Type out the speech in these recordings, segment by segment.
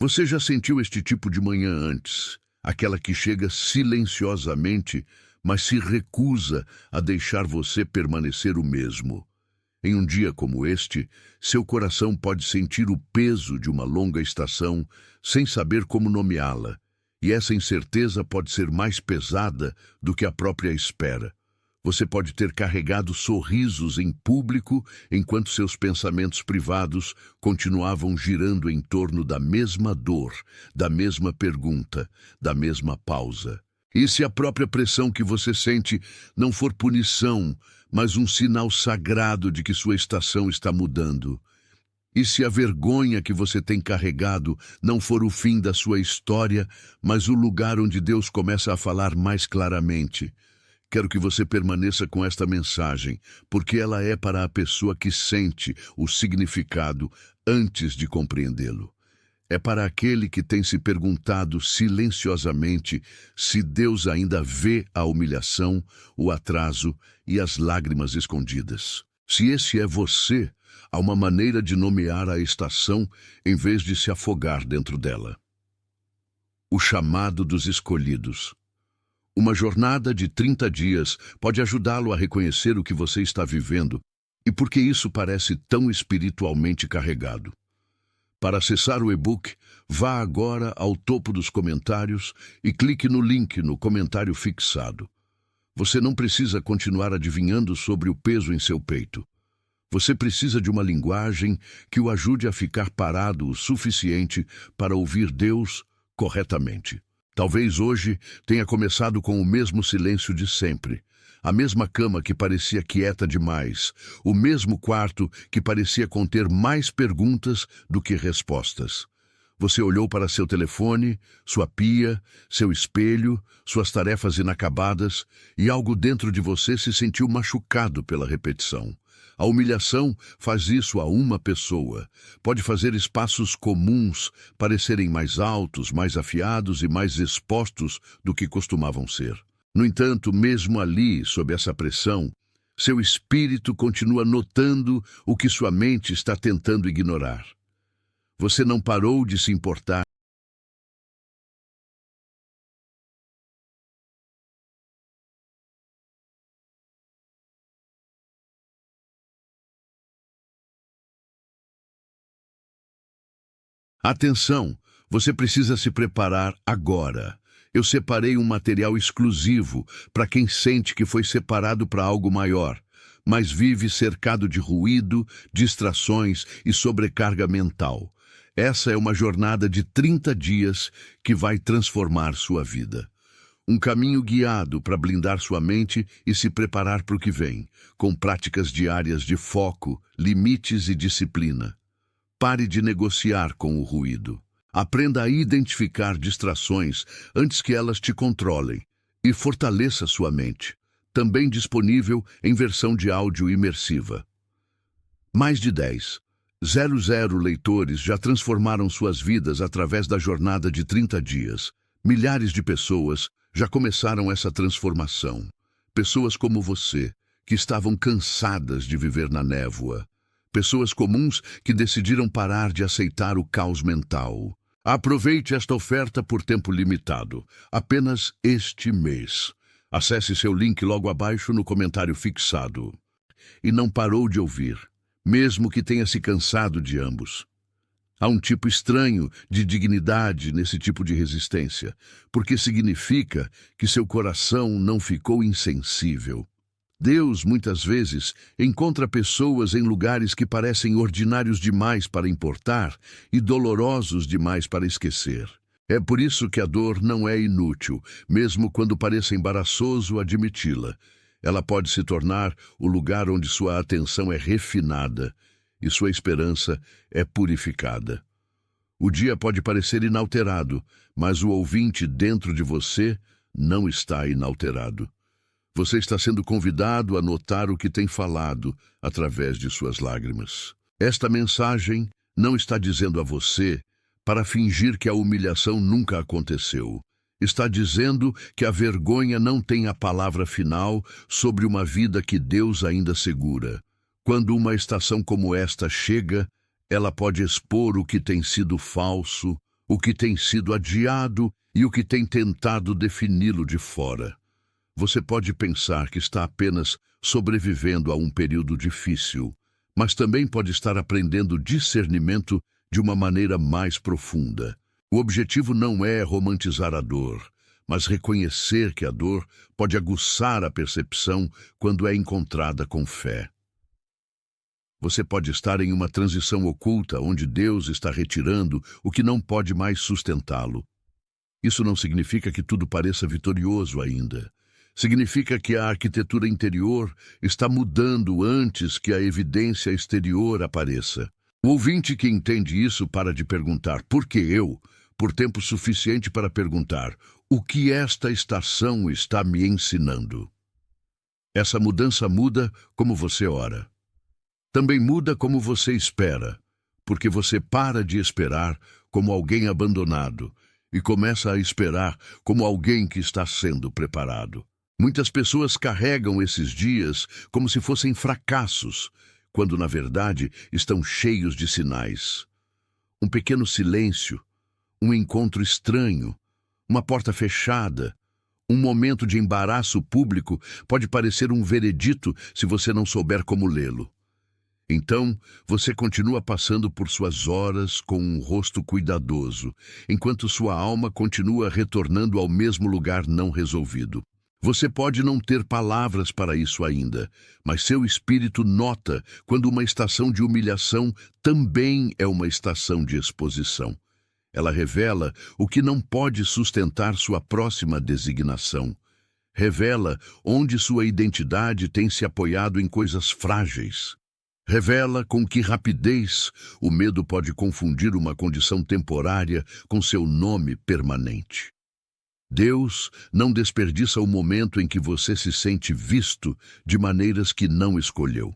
Você já sentiu este tipo de manhã antes? Aquela que chega silenciosamente, mas se recusa a deixar você permanecer o mesmo. Em um dia como este, seu coração pode sentir o peso de uma longa estação sem saber como nomeá-la, e essa incerteza pode ser mais pesada do que a própria espera. Você pode ter carregado sorrisos em público enquanto seus pensamentos privados continuavam girando em torno da mesma dor, da mesma pergunta, da mesma pausa. E se a própria pressão que você sente não for punição, mas um sinal sagrado de que sua estação está mudando? E se a vergonha que você tem carregado não for o fim da sua história, mas o lugar onde Deus começa a falar mais claramente? Quero que você permaneça com esta mensagem, porque ela é para a pessoa que sente o significado antes de compreendê-lo. É para aquele que tem se perguntado silenciosamente se Deus ainda vê a humilhação, o atraso e as lágrimas escondidas. Se esse é você, há uma maneira de nomear a estação em vez de se afogar dentro dela. O chamado dos escolhidos. Uma jornada de 30 dias pode ajudá-lo a reconhecer o que você está vivendo e por que isso parece tão espiritualmente carregado. Para acessar o e-book, vá agora ao topo dos comentários e clique no link no comentário fixado. Você não precisa continuar adivinhando sobre o peso em seu peito. Você precisa de uma linguagem que o ajude a ficar parado o suficiente para ouvir Deus corretamente. Talvez hoje tenha começado com o mesmo silêncio de sempre, a mesma cama que parecia quieta demais, o mesmo quarto que parecia conter mais perguntas do que respostas. Você olhou para seu telefone, sua pia, seu espelho, suas tarefas inacabadas, e algo dentro de você se sentiu machucado pela repetição. A humilhação faz isso a uma pessoa. Pode fazer espaços comuns parecerem mais altos, mais afiados e mais expostos do que costumavam ser. No entanto, mesmo ali, sob essa pressão, seu espírito continua notando o que sua mente está tentando ignorar. Você não parou de se importar. Atenção, você precisa se preparar agora. Eu separei um material exclusivo para quem sente que foi separado para algo maior, mas vive cercado de ruído, distrações e sobrecarga mental. Essa é uma jornada de 30 dias que vai transformar sua vida. Um caminho guiado para blindar sua mente e se preparar para o que vem, com práticas diárias de foco, limites e disciplina. Pare de negociar com o ruído. Aprenda a identificar distrações antes que elas te controlem e fortaleça sua mente. Também disponível em versão de áudio imersiva. Mais de 10,00 leitores já transformaram suas vidas através da jornada de 30 dias. Milhares de pessoas já começaram essa transformação. Pessoas como você, que estavam cansadas de viver na névoa. Pessoas comuns que decidiram parar de aceitar o caos mental. Aproveite esta oferta por tempo limitado, apenas este mês. Acesse seu link logo abaixo no comentário fixado. E não parou de ouvir, mesmo que tenha se cansado de ambos. Há um tipo estranho de dignidade nesse tipo de resistência, porque significa que seu coração não ficou insensível. Deus, muitas vezes, encontra pessoas em lugares que parecem ordinários demais para importar e dolorosos demais para esquecer. É por isso que a dor não é inútil, mesmo quando pareça embaraçoso admiti-la. Ela pode se tornar o lugar onde sua atenção é refinada e sua esperança é purificada. O dia pode parecer inalterado, mas o ouvinte dentro de você não está inalterado. Você está sendo convidado a notar o que tem falado através de suas lágrimas. Esta mensagem não está dizendo a você para fingir que a humilhação nunca aconteceu. Está dizendo que a vergonha não tem a palavra final sobre uma vida que Deus ainda segura. Quando uma estação como esta chega, ela pode expor o que tem sido falso, o que tem sido adiado e o que tem tentado defini-lo de fora. Você pode pensar que está apenas sobrevivendo a um período difícil, mas também pode estar aprendendo discernimento de uma maneira mais profunda. O objetivo não é romantizar a dor, mas reconhecer que a dor pode aguçar a percepção quando é encontrada com fé. Você pode estar em uma transição oculta onde Deus está retirando o que não pode mais sustentá-lo. Isso não significa que tudo pareça vitorioso ainda. Significa que a arquitetura interior está mudando antes que a evidência exterior apareça. O ouvinte que entende isso para de perguntar "por que eu?", por tempo suficiente para perguntar "o que esta estação está me ensinando?". Essa mudança muda como você ora. Também muda como você espera, porque você para de esperar como alguém abandonado e começa a esperar como alguém que está sendo preparado. Muitas pessoas carregam esses dias como se fossem fracassos, quando na verdade estão cheios de sinais. Um pequeno silêncio, um encontro estranho, uma porta fechada, um momento de embaraço público pode parecer um veredito se você não souber como lê-lo. Então, você continua passando por suas horas com um rosto cuidadoso, enquanto sua alma continua retornando ao mesmo lugar não resolvido. Você pode não ter palavras para isso ainda, mas seu espírito nota quando uma estação de humilhação também é uma estação de exposição. Ela revela o que não pode sustentar sua próxima designação. Revela onde sua identidade tem se apoiado em coisas frágeis. Revela com que rapidez o medo pode confundir uma condição temporária com seu nome permanente. Deus não desperdiça o momento em que você se sente visto de maneiras que não escolheu.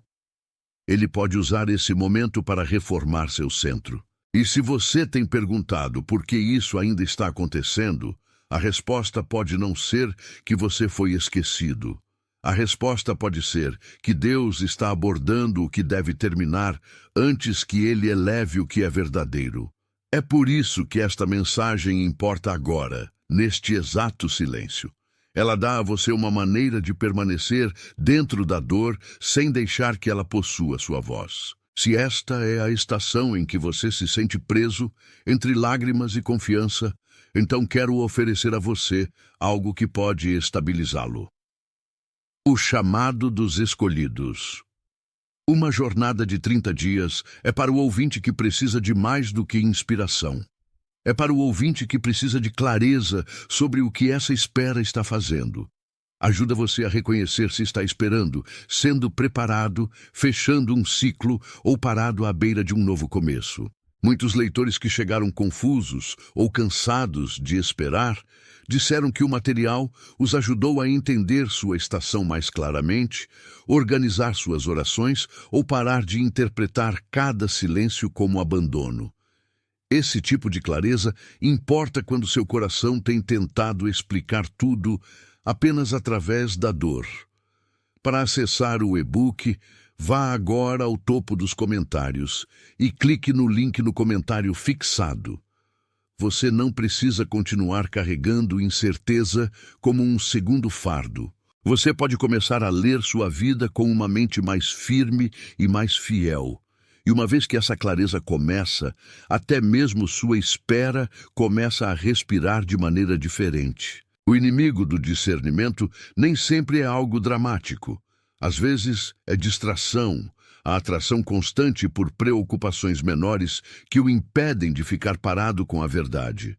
Ele pode usar esse momento para reformar seu centro. E se você tem perguntado por que isso ainda está acontecendo, a resposta pode não ser que você foi esquecido. A resposta pode ser que Deus está abordando o que deve terminar antes que Ele eleve o que é verdadeiro. É por isso que esta mensagem importa agora, neste exato silêncio. Ela dá a você uma maneira de permanecer dentro da dor sem deixar que ela possua sua voz. Se esta é a estação em que você se sente preso, entre lágrimas e confiança, então quero oferecer a você algo que pode estabilizá-lo. O chamado dos escolhidos. Uma jornada de 30 dias é para o ouvinte que precisa de mais do que inspiração. É para o ouvinte que precisa de clareza sobre o que essa espera está fazendo. Ajuda você a reconhecer se está esperando, sendo preparado, fechando um ciclo ou parado à beira de um novo começo. Muitos leitores que chegaram confusos ou cansados de esperar disseram que o material os ajudou a entender sua estação mais claramente, organizar suas orações ou parar de interpretar cada silêncio como abandono. Esse tipo de clareza importa quando seu coração tem tentado explicar tudo apenas através da dor. Para acessar o e-book, vá agora ao topo dos comentários e clique no link no comentário fixado. Você não precisa continuar carregando incerteza como um segundo fardo. Você pode começar a ler sua vida com uma mente mais firme e mais fiel. E uma vez que essa clareza começa, até mesmo sua espera começa a respirar de maneira diferente. O inimigo do discernimento nem sempre é algo dramático. Às vezes é distração, a atração constante por preocupações menores que o impedem de ficar parado com a verdade.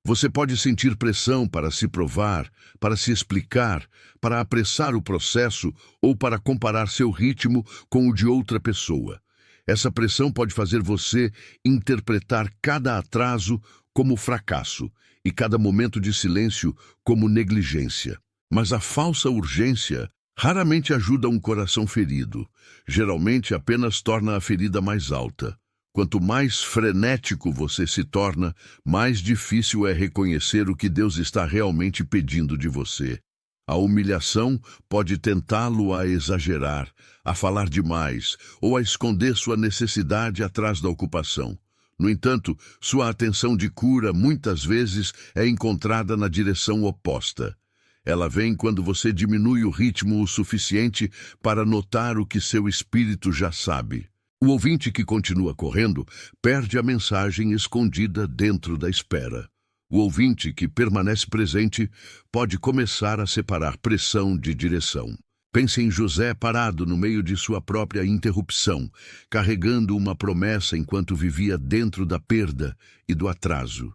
Você pode sentir pressão para se provar, para se explicar, para apressar o processo ou para comparar seu ritmo com o de outra pessoa. Essa pressão pode fazer você interpretar cada atraso como fracasso e cada momento de silêncio como negligência. Mas a falsa urgência raramente ajuda um coração ferido. Geralmente apenas torna a ferida mais alta. Quanto mais frenético você se torna, mais difícil é reconhecer o que Deus está realmente pedindo de você. A humilhação pode tentá-lo a exagerar, a falar demais ou a esconder sua necessidade atrás da ocupação. No entanto, sua atenção de cura muitas vezes é encontrada na direção oposta. Ela vem quando você diminui o ritmo o suficiente para notar o que seu espírito já sabe. O ouvinte que continua correndo perde a mensagem escondida dentro da espera. O ouvinte que permanece presente pode começar a separar pressão de direção. Pense em José parado no meio de sua própria interrupção, carregando uma promessa enquanto vivia dentro da perda e do atraso.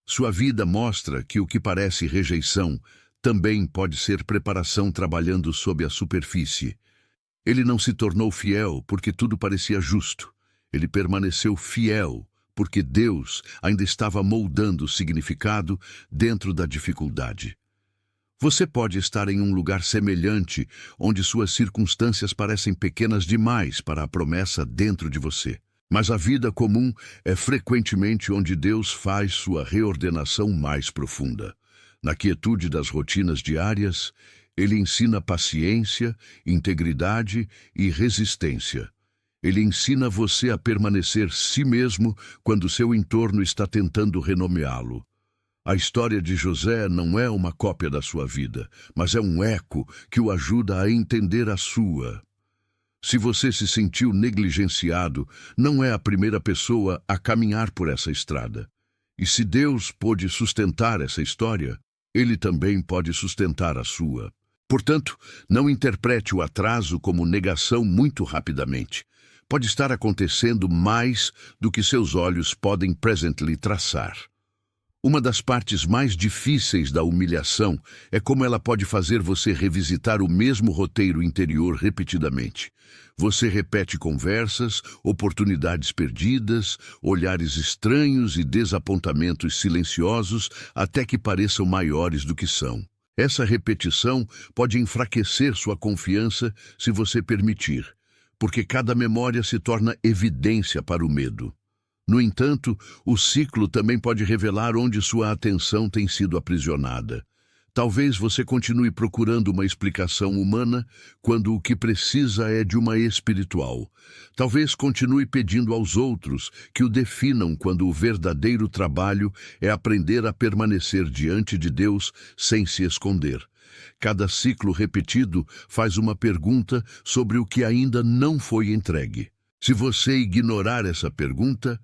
Sua vida mostra que o que parece rejeição também pode ser preparação trabalhando sob a superfície. Ele não se tornou fiel porque tudo parecia justo. Ele permaneceu fiel porque Deus ainda estava moldando o significado dentro da dificuldade. Você pode estar em um lugar semelhante, onde suas circunstâncias parecem pequenas demais para a promessa dentro de você. Mas a vida comum é frequentemente onde Deus faz sua reordenação mais profunda. Na quietude das rotinas diárias, Ele ensina paciência, integridade e resistência. Ele ensina você a permanecer si mesmo quando seu entorno está tentando renomeá-lo. A história de José não é uma cópia da sua vida, mas é um eco que o ajuda a entender a sua. Se você se sentiu negligenciado, não é a primeira pessoa a caminhar por essa estrada. E se Deus pôde sustentar essa história, Ele também pode sustentar a sua. Portanto, não interprete o atraso como negação muito rapidamente. Pode estar acontecendo mais do que seus olhos podem presently traçar. Uma das partes mais difíceis da humilhação é como ela pode fazer você revisitar o mesmo roteiro interior repetidamente. Você repete conversas, oportunidades perdidas, olhares estranhos e desapontamentos silenciosos até que pareçam maiores do que são. Essa repetição pode enfraquecer sua confiança se você permitir, porque cada memória se torna evidência para o medo. No entanto, o ciclo também pode revelar onde sua atenção tem sido aprisionada. Talvez você continue procurando uma explicação humana quando o que precisa é de uma espiritual. Talvez continue pedindo aos outros que o definam quando o verdadeiro trabalho é aprender a permanecer diante de Deus sem se esconder. Cada ciclo repetido faz uma pergunta sobre o que ainda não foi entregue. Se você ignorar essa pergunta,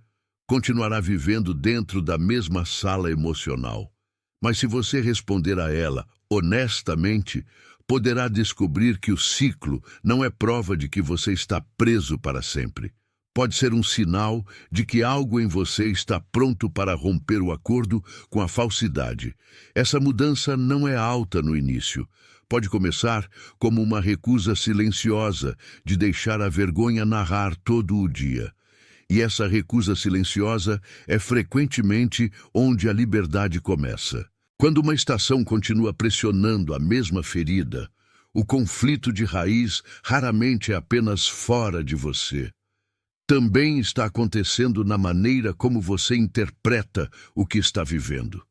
continuará vivendo dentro da mesma sala emocional. Mas se você responder a ela honestamente, poderá descobrir que o ciclo não é prova de que você está preso para sempre. Pode ser um sinal de que algo em você está pronto para romper o acordo com a falsidade. Essa mudança não é alta no início. Pode começar como uma recusa silenciosa de deixar a vergonha narrar todo o dia. E essa recusa silenciosa é frequentemente onde a liberdade começa. Quando uma estação continua pressionando a mesma ferida, o conflito de raiz raramente é apenas fora de você. Também está acontecendo na maneira como você interpreta o que está vivendo.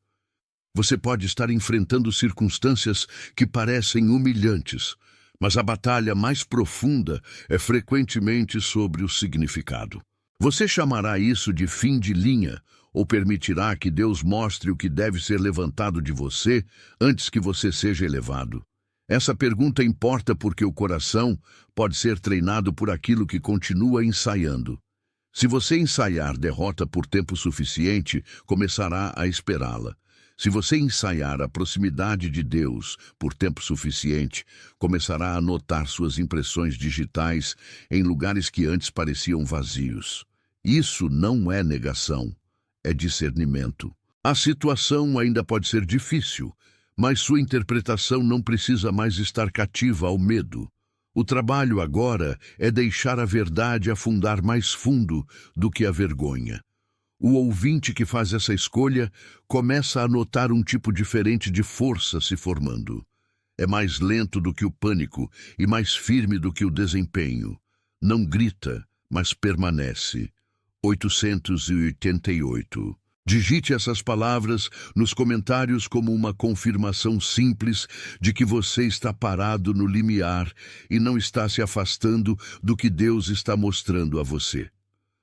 Você pode estar enfrentando circunstâncias que parecem humilhantes, mas a batalha mais profunda é frequentemente sobre o significado. Você chamará isso de fim de linha ou permitirá que Deus mostre o que deve ser levantado de você antes que você seja elevado? Essa pergunta importa porque o coração pode ser treinado por aquilo que continua ensaiando. Se você ensaiar derrota por tempo suficiente, começará a esperá-la. Se você ensaiar a proximidade de Deus por tempo suficiente, começará a notar suas impressões digitais em lugares que antes pareciam vazios. Isso não é negação, é discernimento. A situação ainda pode ser difícil, mas sua interpretação não precisa mais estar cativa ao medo. O trabalho agora é deixar a verdade afundar mais fundo do que a vergonha. O ouvinte que faz essa escolha começa a notar um tipo diferente de força se formando. É mais lento do que o pânico e mais firme do que o desempenho. Não grita, mas permanece. 888. Digite essas palavras nos comentários como uma confirmação simples de que você está parado no limiar e não está se afastando do que Deus está mostrando a você.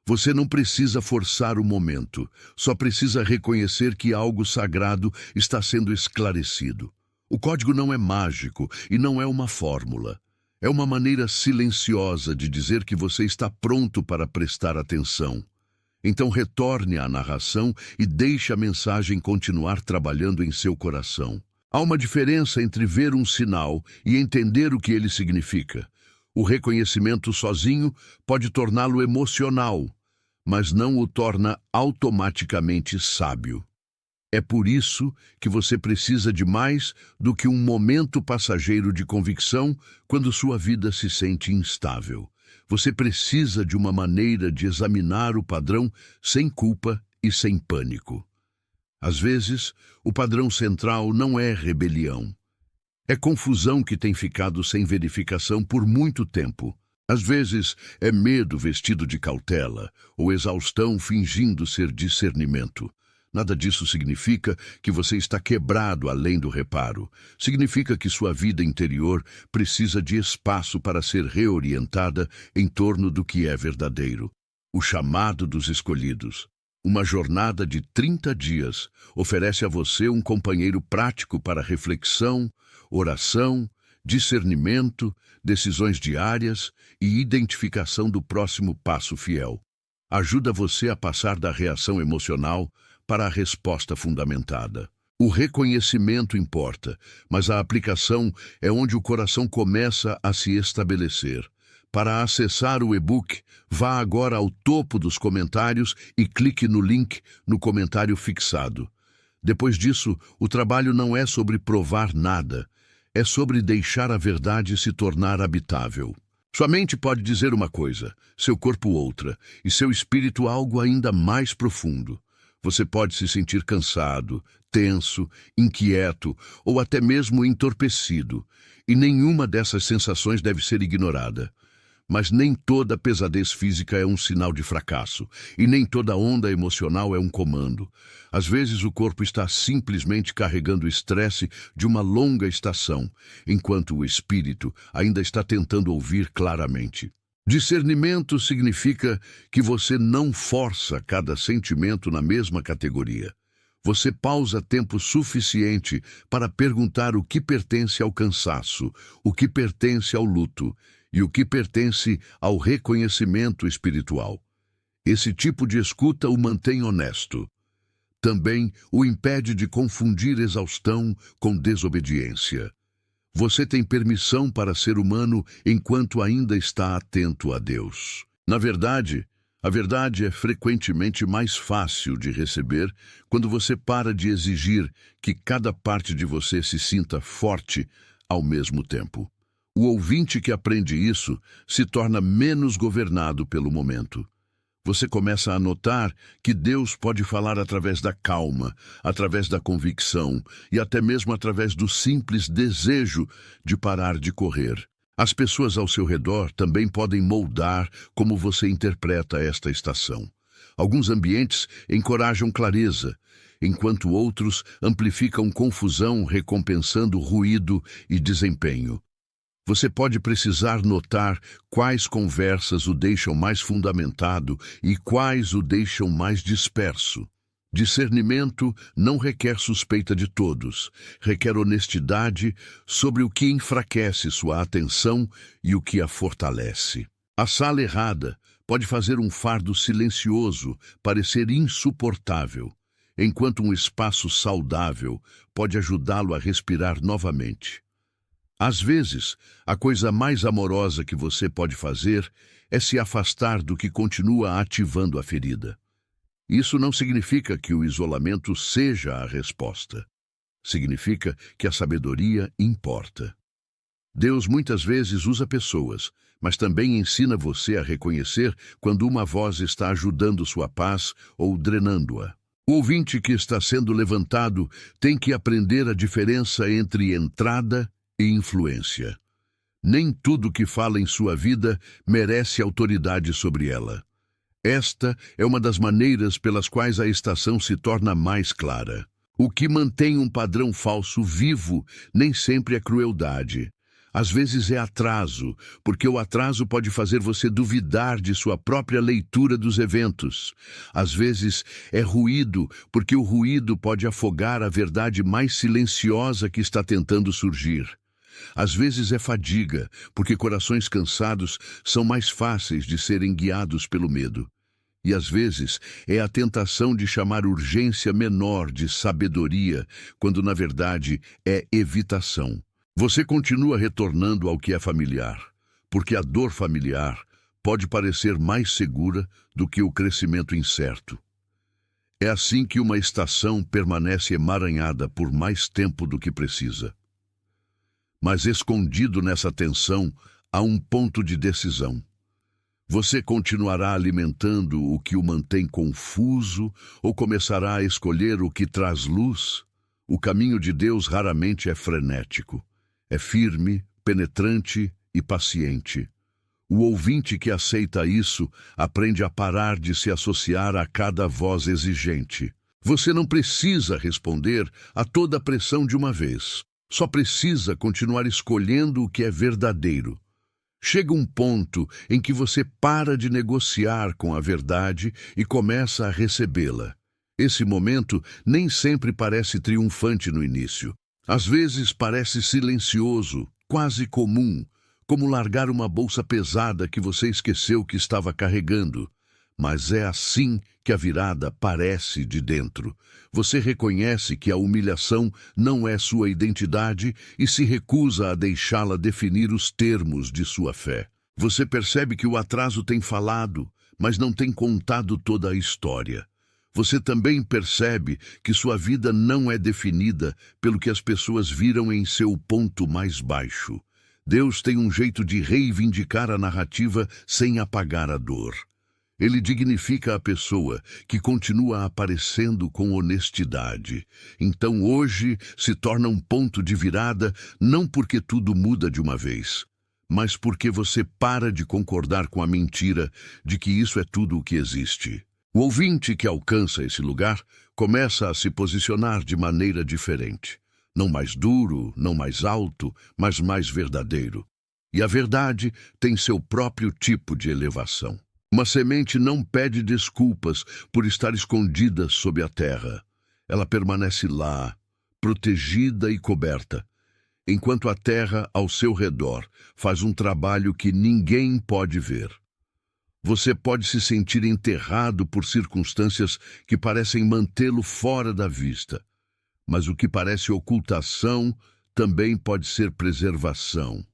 Você não precisa forçar o momento, só precisa reconhecer que algo sagrado está sendo esclarecido. O código não é mágico e não é uma fórmula. É uma maneira silenciosa de dizer que você está pronto para prestar atenção. Então retorne à narração e deixe a mensagem continuar trabalhando em seu coração. Há uma diferença entre ver um sinal e entender o que ele significa. O reconhecimento sozinho pode torná-lo emocional, mas não o torna automaticamente sábio. É por isso que você precisa de mais do que um momento passageiro de convicção quando sua vida se sente instável. Você precisa de uma maneira de examinar o padrão sem culpa e sem pânico. Às vezes, o padrão central não é rebelião. É confusão que tem ficado sem verificação por muito tempo. Às vezes, é medo vestido de cautela, ou exaustão fingindo ser discernimento. Nada disso significa que você está quebrado além do reparo. Significa que sua vida interior precisa de espaço para ser reorientada em torno do que é verdadeiro. O chamado dos escolhidos. Uma jornada de 30 dias oferece a você um companheiro prático para reflexão, oração, discernimento, decisões diárias e identificação do próximo passo fiel. Ajuda você a passar da reação emocional para a resposta fundamentada. O reconhecimento importa, mas a aplicação é onde o coração começa a se estabelecer. Para acessar o e-book, vá agora ao topo dos comentários e clique no link no comentário fixado. Depois disso, o trabalho não é sobre provar nada, é sobre deixar a verdade se tornar habitável. Sua mente pode dizer uma coisa, seu corpo outra, e seu espírito algo ainda mais profundo. Você pode se sentir cansado, tenso, inquieto ou até mesmo entorpecido, e nenhuma dessas sensações deve ser ignorada. Mas nem toda pesadez física é um sinal de fracasso, e nem toda onda emocional é um comando. Às vezes o corpo está simplesmente carregando o estresse de uma longa estação, enquanto o espírito ainda está tentando ouvir claramente. Discernimento significa que você não força cada sentimento na mesma categoria. Você pausa tempo suficiente para perguntar o que pertence ao cansaço, o que pertence ao luto e o que pertence ao reconhecimento espiritual. Esse tipo de escuta o mantém honesto. Também o impede de confundir exaustão com desobediência. Você tem permissão para ser humano enquanto ainda está atento a Deus. Na verdade, a verdade é frequentemente mais fácil de receber quando você para de exigir que cada parte de você se sinta forte ao mesmo tempo. O ouvinte que aprende isso se torna menos governado pelo momento. Você começa a notar que Deus pode falar através da calma, através da convicção e até mesmo através do simples desejo de parar de correr. As pessoas ao seu redor também podem moldar como você interpreta esta estação. Alguns ambientes encorajam clareza, enquanto outros amplificam confusão, recompensando ruído e desempenho. Você pode precisar notar quais conversas o deixam mais fundamentado e quais o deixam mais disperso. Discernimento não requer suspeita de todos, requer honestidade sobre o que enfraquece sua atenção e o que a fortalece. A sala errada pode fazer um fardo silencioso parecer insuportável, enquanto um espaço saudável pode ajudá-lo a respirar novamente. Às vezes, a coisa mais amorosa que você pode fazer é se afastar do que continua ativando a ferida. Isso não significa que o isolamento seja a resposta. Significa que a sabedoria importa. Deus muitas vezes usa pessoas, mas também ensina você a reconhecer quando uma voz está ajudando sua paz ou drenando-a. O ouvinte que está sendo levantado tem que aprender a diferença entre entrada e influência. Nem tudo que fala em sua vida merece autoridade sobre ela. Esta é uma das maneiras pelas quais a estação se torna mais clara. O que mantém um padrão falso vivo nem sempre é crueldade. Às vezes é atraso, porque o atraso pode fazer você duvidar de sua própria leitura dos eventos. Às vezes é ruído, porque o ruído pode afogar a verdade mais silenciosa que está tentando surgir. Às vezes é fadiga, porque corações cansados são mais fáceis de serem guiados pelo medo. E às vezes é a tentação de chamar urgência menor de sabedoria, quando na verdade é evitação. Você continua retornando ao que é familiar, porque a dor familiar pode parecer mais segura do que o crescimento incerto. É assim que uma estação permanece emaranhada por mais tempo do que precisa. Mas escondido nessa tensão há um ponto de decisão. Você continuará alimentando o que o mantém confuso ou começará a escolher o que traz luz? O caminho de Deus raramente é frenético. É firme, penetrante e paciente. O ouvinte que aceita isso aprende a parar de se associar a cada voz exigente. Você não precisa responder a toda a pressão de uma vez. Só precisa continuar escolhendo o que é verdadeiro. Chega um ponto em que você para de negociar com a verdade e começa a recebê-la. Esse momento nem sempre parece triunfante no início. Às vezes parece silencioso, quase comum, como largar uma bolsa pesada que você esqueceu que estava carregando. Mas é assim que a virada parece de dentro. Você reconhece que a humilhação não é sua identidade e se recusa a deixá-la definir os termos de sua fé. Você percebe que o atraso tem falado, mas não tem contado toda a história. Você também percebe que sua vida não é definida pelo que as pessoas viram em seu ponto mais baixo. Deus tem um jeito de reivindicar a narrativa sem apagar a dor. Ele dignifica a pessoa que continua aparecendo com honestidade. Então hoje se torna um ponto de virada, não porque tudo muda de uma vez, mas porque você para de concordar com a mentira de que isso é tudo o que existe. O ouvinte que alcança esse lugar começa a se posicionar de maneira diferente. Não mais duro, não mais alto, mas mais verdadeiro. E a verdade tem seu próprio tipo de elevação. Uma semente não pede desculpas por estar escondida sob a terra. Ela permanece lá, protegida e coberta, enquanto a terra ao seu redor faz um trabalho que ninguém pode ver. Você pode se sentir enterrado por circunstâncias que parecem mantê-lo fora da vista. Mas o que parece ocultação também pode ser preservação.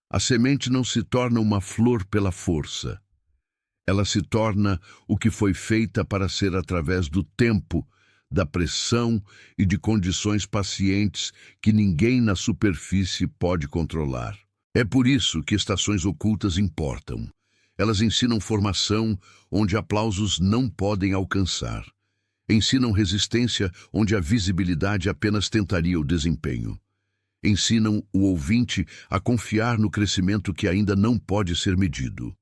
A semente não se torna uma flor pela força. Ela se torna o que foi feita para ser através do tempo, da pressão e de condições pacientes que ninguém na superfície pode controlar. É por isso que estações ocultas importam. Elas ensinam formação onde aplausos não podem alcançar. Ensinam resistência onde a visibilidade apenas tentaria o desempenho. Ensinam o ouvinte a confiar no crescimento que ainda não pode ser medido.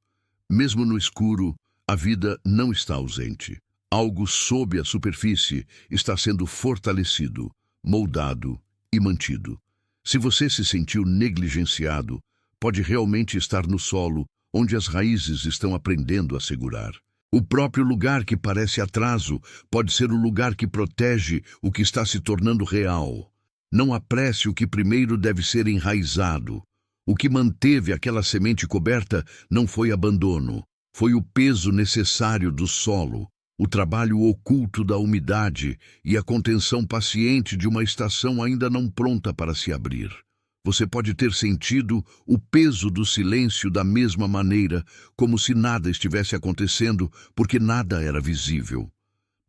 Mesmo no escuro, a vida não está ausente. Algo sob a superfície está sendo fortalecido, moldado e mantido. Se você se sentiu negligenciado, pode realmente estar no solo, onde as raízes estão aprendendo a segurar. O próprio lugar que parece atraso pode ser o lugar que protege o que está se tornando real. Não apresse o que primeiro deve ser enraizado. O que manteve aquela semente coberta não foi abandono, foi o peso necessário do solo, o trabalho oculto da umidade e a contenção paciente de uma estação ainda não pronta para se abrir. Você pode ter sentido o peso do silêncio da mesma maneira, como se nada estivesse acontecendo, porque nada era visível.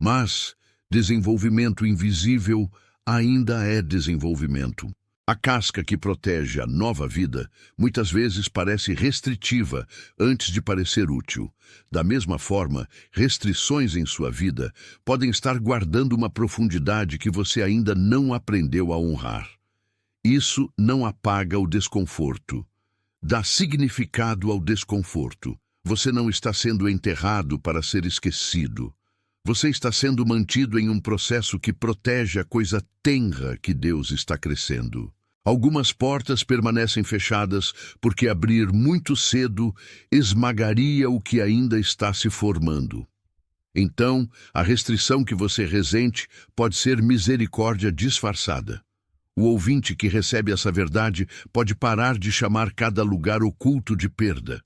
Mas desenvolvimento invisível ainda é desenvolvimento. A casca que protege a nova vida muitas vezes parece restritiva antes de parecer útil. Da mesma forma, restrições em sua vida podem estar guardando uma profundidade que você ainda não aprendeu a honrar. Isso não apaga o desconforto. Dá significado ao desconforto. Você não está sendo enterrado para ser esquecido. Você está sendo mantido em um processo que protege a coisa tenra que Deus está crescendo. Algumas portas permanecem fechadas porque abrir muito cedo esmagaria o que ainda está se formando. Então, a restrição que você ressente pode ser misericórdia disfarçada. O ouvinte que recebe essa verdade pode parar de chamar cada lugar oculto de perda.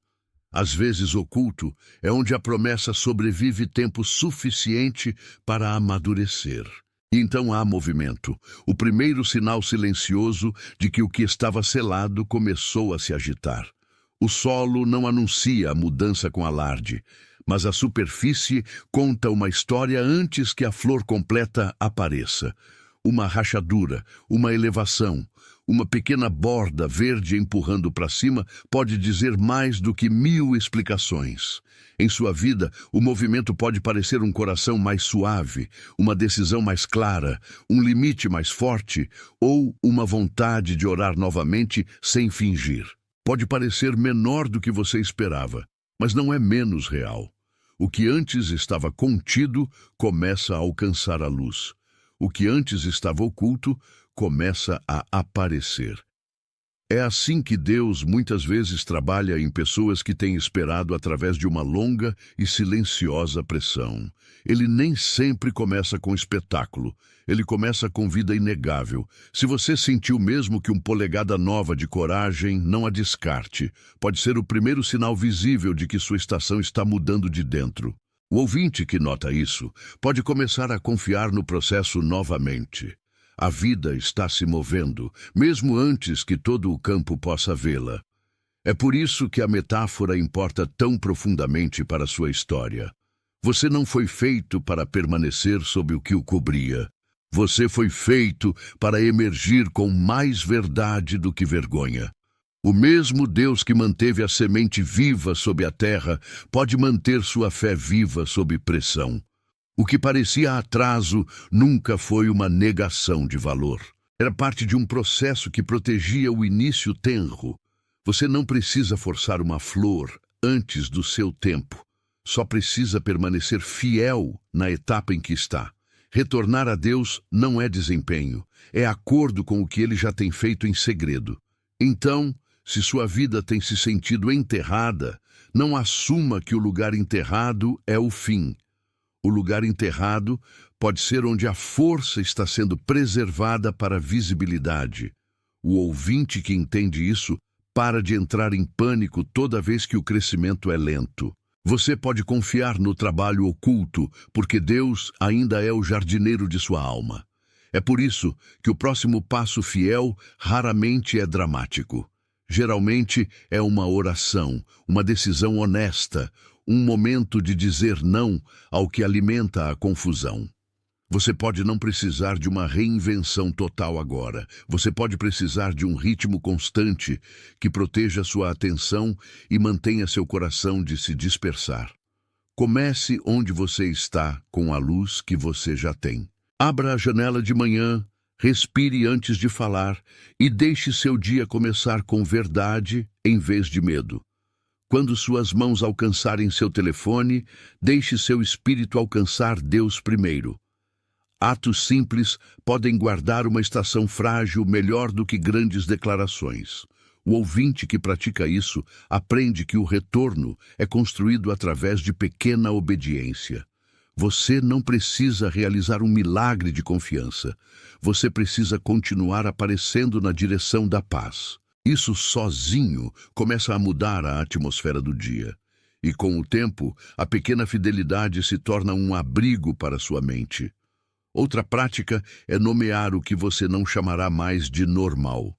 Às vezes, oculto é onde a promessa sobrevive tempo suficiente para amadurecer. E então há movimento, o primeiro sinal silencioso de que o que estava selado começou a se agitar. O solo não anuncia a mudança com alarde, mas a superfície conta uma história antes que a flor completa apareça. Uma rachadura, uma elevação, uma pequena borda verde empurrando para cima pode dizer mais do que 1000 explicações. Em sua vida, o movimento pode parecer um coração mais suave, uma decisão mais clara, um limite mais forte ou uma vontade de orar novamente sem fingir. Pode parecer menor do que você esperava, mas não é menos real. O que antes estava contido começa a alcançar a luz. O que antes estava oculto começa a aparecer. É assim que Deus muitas vezes trabalha em pessoas que têm esperado através de uma longa e silenciosa pressão. Ele nem sempre começa com espetáculo. Ele começa com vida inegável. Se você sentiu mesmo que uma polegada nova de coragem, não a descarte. Pode ser o primeiro sinal visível de que sua estação está mudando de dentro. O ouvinte que nota isso pode começar a confiar no processo novamente. A vida está se movendo, mesmo antes que todo o campo possa vê-la. É por isso que a metáfora importa tão profundamente para sua história. Você não foi feito para permanecer sob o que o cobria. Você foi feito para emergir com mais verdade do que vergonha. O mesmo Deus que manteve a semente viva sob a terra pode manter sua fé viva sob pressão. O que parecia atraso nunca foi uma negação de valor. Era parte de um processo que protegia o início tenro. Você não precisa forçar uma flor antes do seu tempo. Só precisa permanecer fiel na etapa em que está. Retornar a Deus não é desempenho, é acordo com o que Ele já tem feito em segredo. Então, se sua vida tem se sentido enterrada, não assuma que o lugar enterrado é o fim. O lugar enterrado pode ser onde a força está sendo preservada para a visibilidade. O ouvinte que entende isso para de entrar em pânico toda vez que o crescimento é lento. Você pode confiar no trabalho oculto, porque Deus ainda é o jardineiro de sua alma. É por isso que o próximo passo fiel raramente é dramático. Geralmente é uma oração, uma decisão honesta, um momento de dizer não ao que alimenta a confusão. Você pode não precisar de uma reinvenção total agora. Você pode precisar de um ritmo constante que proteja sua atenção e mantenha seu coração de se dispersar. Comece onde você está com a luz que você já tem. Abra a janela de manhã, respire antes de falar e deixe seu dia começar com verdade em vez de medo. Quando suas mãos alcançarem seu telefone, deixe seu espírito alcançar Deus primeiro. Atos simples podem guardar uma estação frágil melhor do que grandes declarações. O ouvinte que pratica isso aprende que o retorno é construído através de pequena obediência. Você não precisa realizar um milagre de confiança. Você precisa continuar aparecendo na direção da paz. Isso sozinho começa a mudar a atmosfera do dia. E com o tempo, a pequena fidelidade se torna um abrigo para sua mente. Outra prática é nomear o que você não chamará mais de normal.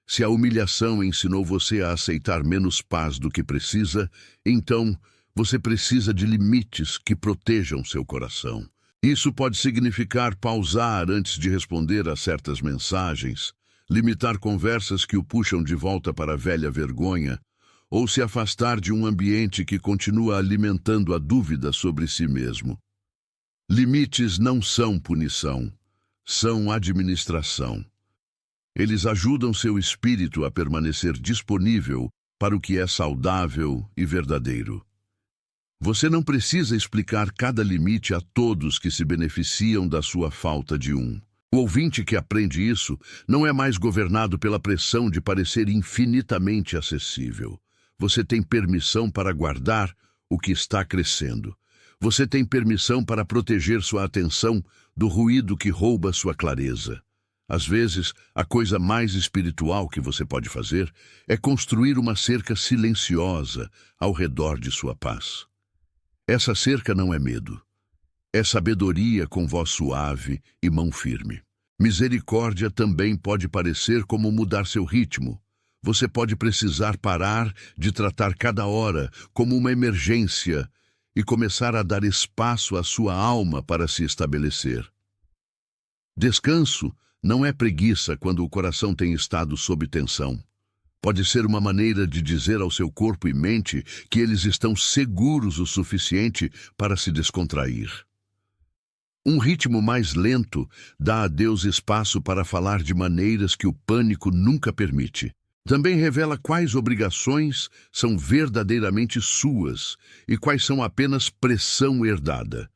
Se a humilhação ensinou você a aceitar menos paz do que precisa, então você precisa de limites que protejam seu coração. Isso pode significar pausar antes de responder a certas mensagens, limitar conversas que o puxam de volta para a velha vergonha, ou se afastar de um ambiente que continua alimentando a dúvida sobre si mesmo. Limites não são punição, são administração. Eles ajudam seu espírito a permanecer disponível para o que é saudável e verdadeiro. Você não precisa explicar cada limite a todos que se beneficiam da sua falta de um. O ouvinte que aprende isso não é mais governado pela pressão de parecer infinitamente acessível. Você tem permissão para guardar o que está crescendo. Você tem permissão para proteger sua atenção do ruído que rouba sua clareza. Às vezes, a coisa mais espiritual que você pode fazer é construir uma cerca silenciosa ao redor de sua paz. Essa cerca não é medo. É sabedoria com voz suave e mão firme. Misericórdia também pode parecer como mudar seu ritmo. Você pode precisar parar de tratar cada hora como uma emergência e começar a dar espaço à sua alma para se estabelecer. Descanso não é preguiça quando o coração tem estado sob tensão. Pode ser uma maneira de dizer ao seu corpo e mente que eles estão seguros o suficiente para se descontrair. Um ritmo mais lento dá a Deus espaço para falar de maneiras que o pânico nunca permite. Também revela quais obrigações são verdadeiramente suas e quais são apenas pressão herdada.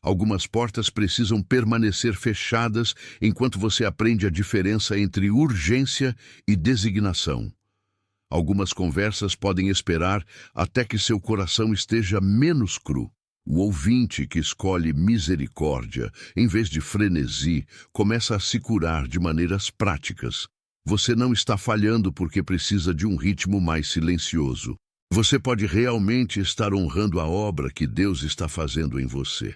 Algumas portas precisam permanecer fechadas enquanto você aprende a diferença entre urgência e designação. Algumas conversas podem esperar até que seu coração esteja menos cru. O ouvinte que escolhe misericórdia, em vez de frenesi, começa a se curar de maneiras práticas. Você não está falhando porque precisa de um ritmo mais silencioso. Você pode realmente estar honrando a obra que Deus está fazendo em você.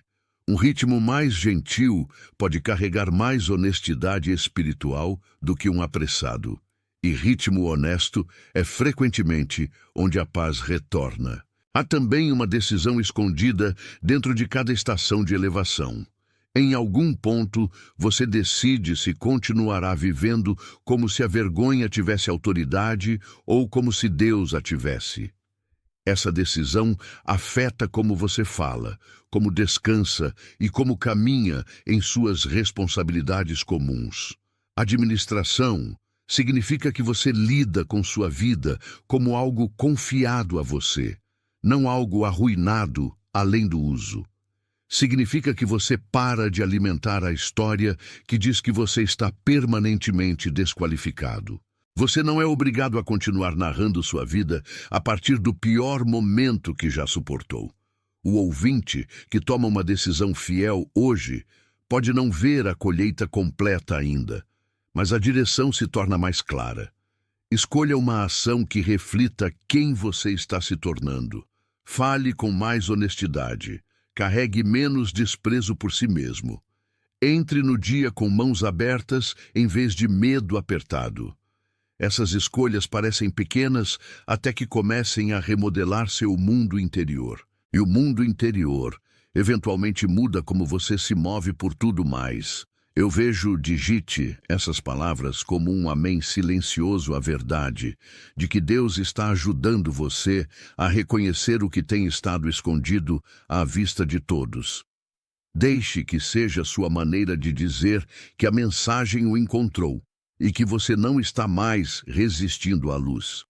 Um ritmo mais gentil pode carregar mais honestidade espiritual do que um apressado. E ritmo honesto é frequentemente onde a paz retorna. Há também uma decisão escondida dentro de cada estação de elevação. Em algum ponto, você decide se continuará vivendo como se a vergonha tivesse autoridade ou como se Deus a tivesse. Essa decisão afeta como você fala, como descansa e como caminha em suas responsabilidades comuns. Administração significa que você lida com sua vida como algo confiado a você, não algo arruinado além do uso. Significa que você para de alimentar a história que diz que você está permanentemente desqualificado. Você não é obrigado a continuar narrando sua vida a partir do pior momento que já suportou. O ouvinte que toma uma decisão fiel hoje pode não ver a colheita completa ainda, mas a direção se torna mais clara. Escolha uma ação que reflita quem você está se tornando. Fale com mais honestidade. Carregue menos desprezo por si mesmo. Entre no dia com mãos abertas em vez de medo apertado. Essas escolhas parecem pequenas até que comecem a remodelar seu mundo interior. E o mundo interior eventualmente muda como você se move por tudo mais. Eu vejo digite essas palavras como um amém silencioso à verdade, de que Deus está ajudando você a reconhecer o que tem estado escondido à vista de todos. Deixe que seja sua maneira de dizer que a mensagem o encontrou e que você não está mais resistindo à luz.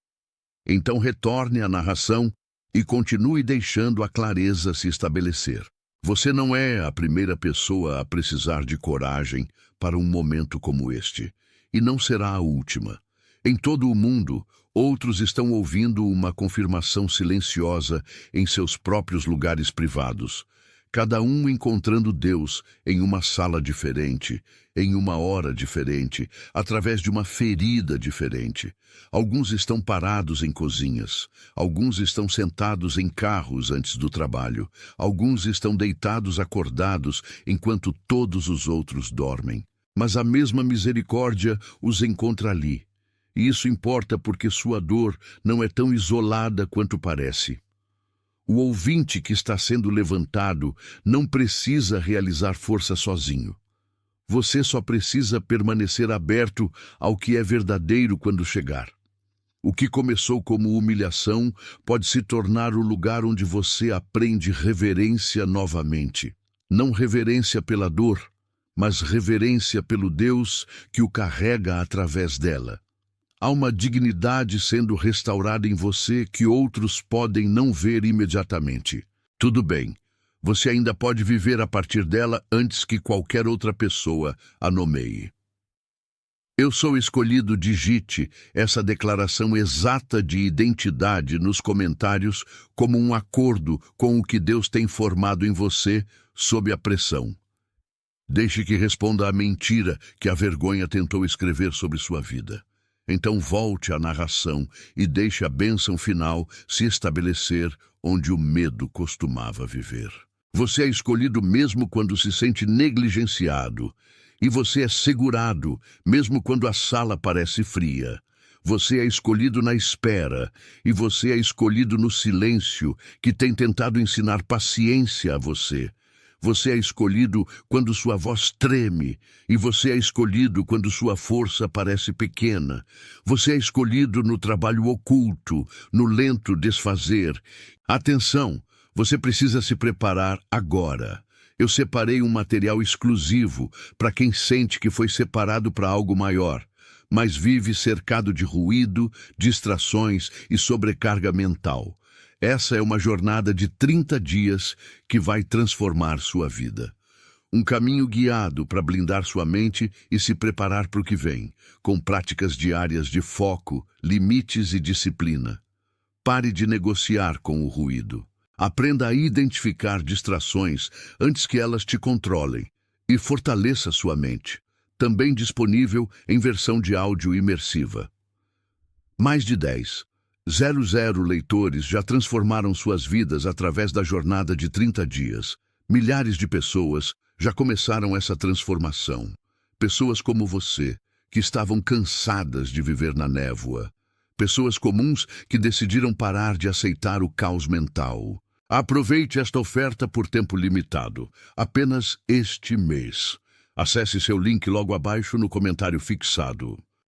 Então retorne à narração e continue deixando a clareza se estabelecer. Você não é a primeira pessoa a precisar de coragem para um momento como este, e não será a última. Em todo o mundo, outros estão ouvindo uma confirmação silenciosa em seus próprios lugares privados, cada um encontrando Deus em uma sala diferente, em uma hora diferente, através de uma ferida diferente. Alguns estão parados em cozinhas, alguns estão sentados em carros antes do trabalho, alguns estão deitados acordados enquanto todos os outros dormem. Mas a mesma misericórdia os encontra ali. E isso importa porque sua dor não é tão isolada quanto parece. O ouvinte que está sendo levantado não precisa realizar força sozinho. Você só precisa permanecer aberto ao que é verdadeiro quando chegar. O que começou como humilhação pode se tornar o lugar onde você aprende reverência novamente. Não reverência pela dor, mas reverência pelo Deus que o carrega através dela. Há uma dignidade sendo restaurada em você que outros podem não ver imediatamente. Tudo bem, Você ainda pode viver a partir dela antes que qualquer outra pessoa a nomeie. Eu sou escolhido. Digite essa declaração exata de identidade nos comentários como um acordo com o que Deus tem formado em você sob a pressão. Deixe que responda à mentira que a vergonha tentou escrever sobre sua vida. Então volte à narração e deixe a bênção final se estabelecer onde o medo costumava viver. Você é escolhido mesmo quando se sente negligenciado. E você é segurado, mesmo quando a sala parece fria. Você é escolhido na espera, e você é escolhido no silêncio, que tem tentado ensinar paciência a você. Você é escolhido quando sua voz treme, e você é escolhido quando sua força parece pequena. Você é escolhido no trabalho oculto, no lento desfazer. Atenção, você precisa se preparar agora. Eu separei um material exclusivo para quem sente que foi separado para algo maior, mas vive cercado de ruído, distrações e sobrecarga mental. Essa é uma jornada de 30 dias que vai transformar sua vida. Um caminho guiado para blindar sua mente e se preparar para o que vem, com práticas diárias de foco, limites e disciplina. Pare de negociar com o ruído. Aprenda a identificar distrações antes que elas te controlem e fortaleça sua mente. Também disponível em versão de áudio imersiva. Mais de 10,00 leitores já transformaram suas vidas através da jornada de 30 dias. Milhares de pessoas já começaram essa transformação. Pessoas como você, que estavam cansadas de viver na névoa. Pessoas comuns que decidiram parar de aceitar o caos mental. Aproveite esta oferta por tempo limitado, apenas este mês. Acesse seu link logo abaixo no comentário fixado.